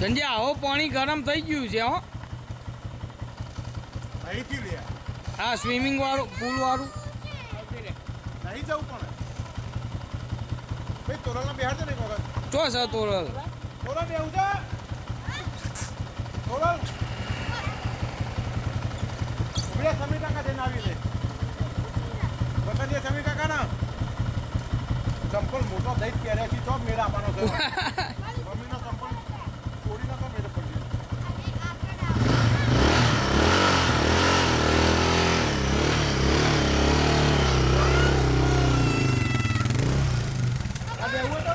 સંજય આવો પાણી ગરમ થઈ ગયું છે હો. અહીંથી લે હા સ્વિમિંગ વાળું પુલ વાળું નહીં જવું પણ ભાઈ તોરલના બિહાર છે ને એક વખત ચો છે તોરલ તોરલ બેહું છે તોરલ ઉભરે સમીર કાકા જઈને આવી લે બકરીએ સમીર કાકા ના ચંપલ મોટો દઈ પહેર્યા છે ચોક મેળા આપવાનો છે મમ્મીનો ચંપલ છોડી નાખો મેળે પડી આ બેહું તો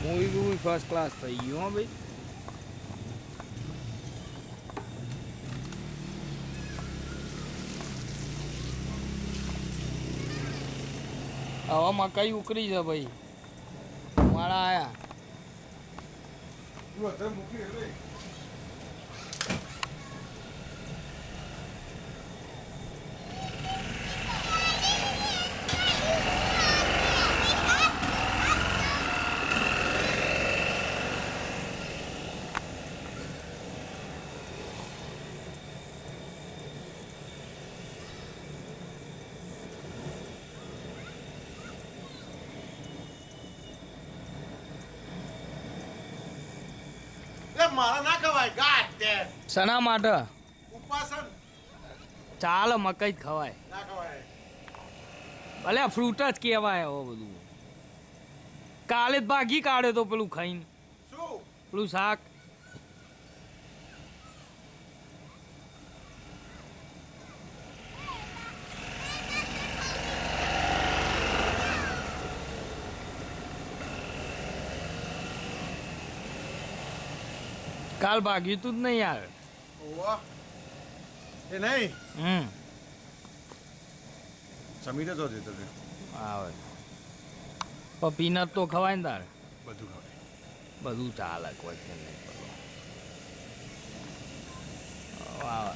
મૂવી ફર્સ્ટ ક્લાસ થઈ ગયું હો ભાઈ. હવે મકાઈ ઉકળી છે ભાઈ. માળા આયા તું અત્યારે મૂકી રે મારા ના ખવાય ગાટ દે સના માટે ઉપાસન ચાલે મકાઈ જ ખવાય. ના ખવાય ભલે ફ્રૂટ જ કહેવાય હવે બધું. કાલે જ ભાગી કાઢ્યો તો પેલું ખાઈને શું પેલું શાક. કાલ ભાગ્યું તું જ નહીં યાર. ઓવા એ નહીં સમીરે તો જતો રે આવે પણ પીનટ તો ખવાય ને તારે. બધું ખવાય બધું ચાલે કોઈ નહીં. વાહ